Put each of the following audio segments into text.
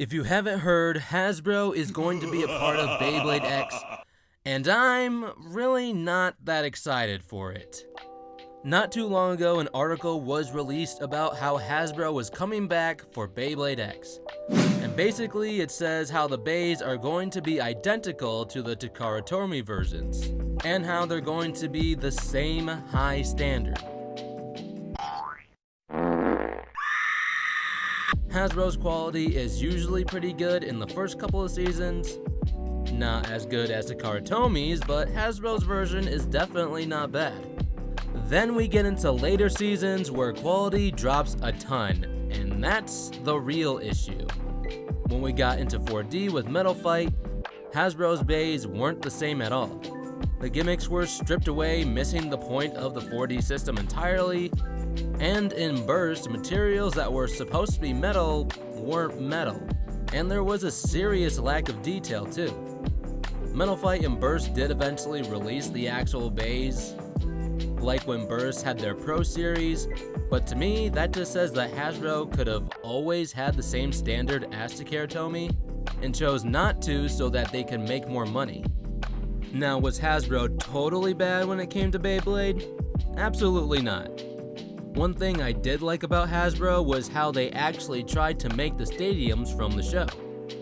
If you haven't heard, Hasbro is going to be a part of Beyblade X, and I'm really not that excited for it. Not too long ago, an article was released about how Hasbro was coming back for Beyblade X. And basically it says how the bays are going to be identical to the Takara Tomy versions, and how they're going to be the same high standard. Hasbro's quality is usually pretty good in the first couple of seasons. Not as good as Takara Tomy's, but Hasbro's version is definitely not bad. Then we get into later seasons where quality drops a ton, and that's the real issue. When we got into 4D with Metal Fight, Hasbro's bays weren't the same at all. The gimmicks were stripped away, missing the point of the 4D system entirely, and in Burst, materials that were supposed to be metal weren't metal, and there was a serious lack of detail too. Metal Fight and Burst did eventually release the actual bays, like when Burst had their Pro Series, but to me, that just says that Hasbro could have always had the same standard as Takara Tomy, and chose not to so that they could make more money. Now, was Hasbro totally bad when it came to Beyblade? Absolutely not. One thing I did like about Hasbro was how they actually tried to make the stadiums from the show.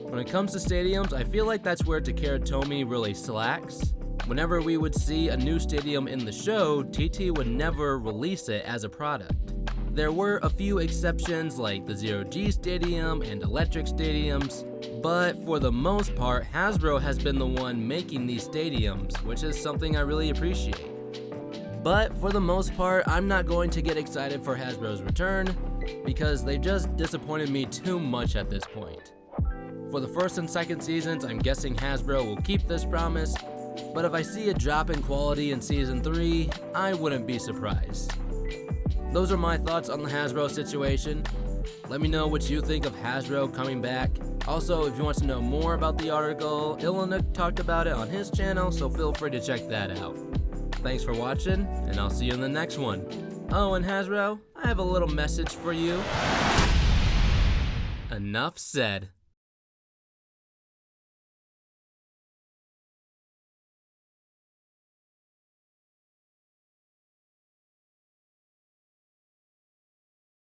When it comes to stadiums, I feel like that's where Takara Tomy really slacks. Whenever we would see a new stadium in the show, TT would never release it as a product. There were a few exceptions like the Zero G Stadium and Electric Stadiums, but for the most part, Hasbro has been the one making these stadiums, which is something I really appreciate. But for the most part, I'm not going to get excited for Hasbro's return, because they've just disappointed me too much at this point. For the first and second seasons, I'm guessing Hasbro will keep this promise, but if I see a drop in quality in Season 3, I wouldn't be surprised. Those are my thoughts on the Hasbro situation. Let me know what you think of Hasbro coming back. Also, if you want to know more about the article, Illanuk talked about it on his channel, so feel free to check that out. Thanks for watching, and I'll see you in the next one. Oh, and Hasbro, I have a little message for you. Enough said.